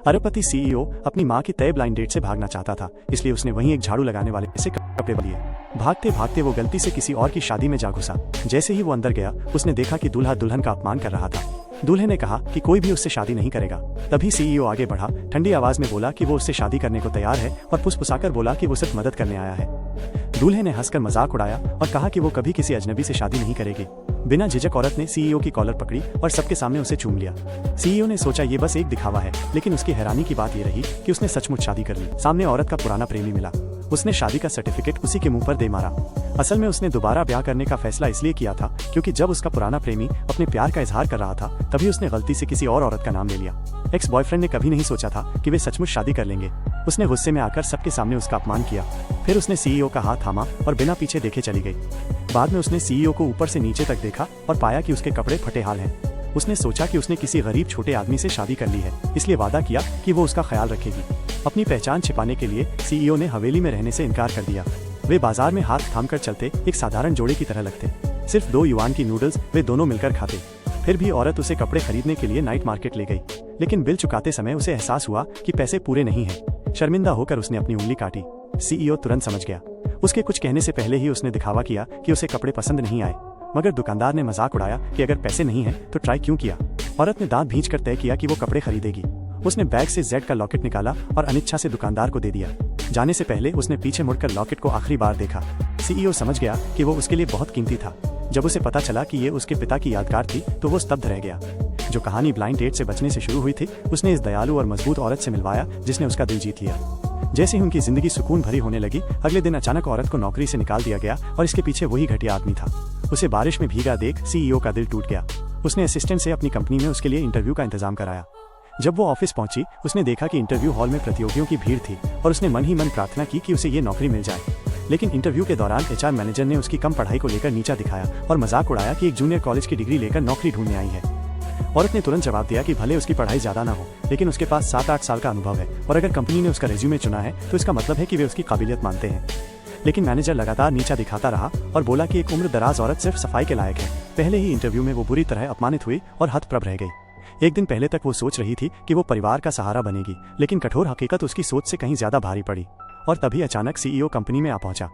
अरबपति सीईओ अपनी मां की तय ब्लाइंड डेट से भागना चाहता था, इसलिए उसने वहीं एक झाड़ू लगाने वाले से कपड़े लिए। भागते भागते वो गलती से किसी और की शादी में जा घुसा। जैसे ही वो अंदर गया, उसने देखा कि दूल्हा दुल्हन का अपमान कर रहा था। दूल्हे ने कहा कि कोई भी उससे शादी नहीं करेगा। तभी सीईओ आगे बढ़ा, ठंडी आवाज में बोला कि वो उससे शादी करने को तैयार है और फुसफुसाकर बोला कि वो सिर्फ मदद करने आया है। दूल्हे ने हंसकर मजाक उड़ाया और कहा कि वो कभी किसी अजनबी से शादी नहीं करेगी। बिना झिझक औरत ने सीईओ की कॉलर पकड़ी और सबके सामने उसे चूम लिया। सीईओ ने सोचा ये बस एक दिखावा है, लेकिन उसकी हैरानी की बात ये रही कि उसने सचमुच शादी कर ली। सामने औरत का पुराना प्रेमी मिला। उसने शादी का सर्टिफिकेट उसी के मुंह पर दे मारा। असल में उसने दोबारा ब्याह करने का फैसला इसलिए किया था क्योंकि जब उसका पुराना प्रेमी अपने प्यार का इजहार कर रहा था, तभी उसने गलती से किसी और औरत का नाम ले लिया। एक्स बॉयफ्रेंड ने कभी नहीं सोचा था कि वे सचमुच शादी कर लेंगे। उसने गुस्से में आकर सबके सामने उसका अपमान किया। फिर उसने सीईओ का हाथ थामा और बिना पीछे देखे चली गई। बाद में उसने सीईओ को ऊपर से नीचे तक देखा और पाया कि उसके कपड़े फटे हाल हैं। उसने सोचा कि उसने किसी गरीब छोटे आदमी से शादी कर ली है, इसलिए वादा किया कि वो उसका ख्याल रखेगी। अपनी पहचान छिपाने के लिए सीईओ ने हवेली में रहने से इनकार कर दिया। वे बाजार में हाथ थामकर चलते एक साधारण जोड़े की तरह लगते। सिर्फ 2 युआन की नूडल्स वे दोनों मिलकर खाते। फिर भी औरत उसे कपड़े खरीदने के लिए नाइट मार्केट ले गई, लेकिन बिल चुकाते समय उसे एहसास हुआ कि पैसे पूरे नहीं हैं। शर्मिंदा होकर उसने अपनी उंगली काटी। सीईओ तुरंत समझ गया। उसके कुछ कहने से पहले ही उसने दिखावा किया कि उसे कपड़े पसंद नहीं आए, मगर दुकानदार ने मजाक उड़ाया कि अगर पैसे नहीं हैं तो ट्राई क्यों किया। औरत ने दांत भींचकर तय किया कि वो कपड़े खरीदेगी। उसने बैग से जेड का लॉकेट निकाला और अनिच्छा से दुकानदार को दे दिया। जाने से पहले उसने पीछे मुड़कर लॉकेट को आखिरी बार देखा। सीईओ समझ गया कि वो उसके लिए बहुत कीमती था। जब उसे पता चला कि ये उसके पिता की यादगार थी, तो वो स्तब्ध रह गया। जो कहानी ब्लाइंड डेट से बचने से शुरू हुई थी, उसने इस दयालु और मजबूत औरत से मिलवाया जिसने उसका दिल जीत लिया। जैसे ही उनकी जिंदगी सुकून भरी होने लगी, अगले दिन अचानक औरत को नौकरी से निकाल दिया गया और इसके पीछे वही घटिया आदमी था। उसे बारिश में भीगा देख सीईओ का दिल टूट गया। उसने असिस्टेंट से अपनी कंपनी में उसके लिए इंटरव्यू का इंतजाम कराया। जब वो ऑफिस पहुंची, उसने देखा कि इंटरव्यू हॉल में प्रतियोगियों की भीड़ थी और उसने मन ही मन प्रार्थना की कि उसे ये नौकरी मिल जाए। लेकिन इंटरव्यू के दौरान एचआर मैनेजर ने उसकी कम पढ़ाई को लेकर नीचा दिखाया और मजाक उड़ाया कि एक जूनियर कॉलेज की डिग्री लेकर नौकरी ढूंढने आई है। औरत ने तुरंत जवाब दिया कि भले उसकी पढ़ाई ज्यादा ना हो, लेकिन उसके पास 7-8 साल का अनुभव है और अगर कंपनी ने उसका रेज्यूमे चुना है तो इसका मतलब है कि वे उसकी काबिलियत मानते हैं। लेकिन मैनेजर लगातार नीचा दिखाता रहा और बोला कि एक उम्र दराज औरत सिर्फ सफाई के लायक है। पहले ही इंटरव्यू में वो बुरी तरह अपमानित हुई और हतप्रभ रह गई। एक दिन पहले तक वो सोच रही थी कि वो परिवार का सहारा बनेगी, लेकिन कठोर हकीकत उसकी सोच से कहीं ज्यादा भारी पड़ी। और तभी अचानक सीईओ कंपनी में आ पहुंचा।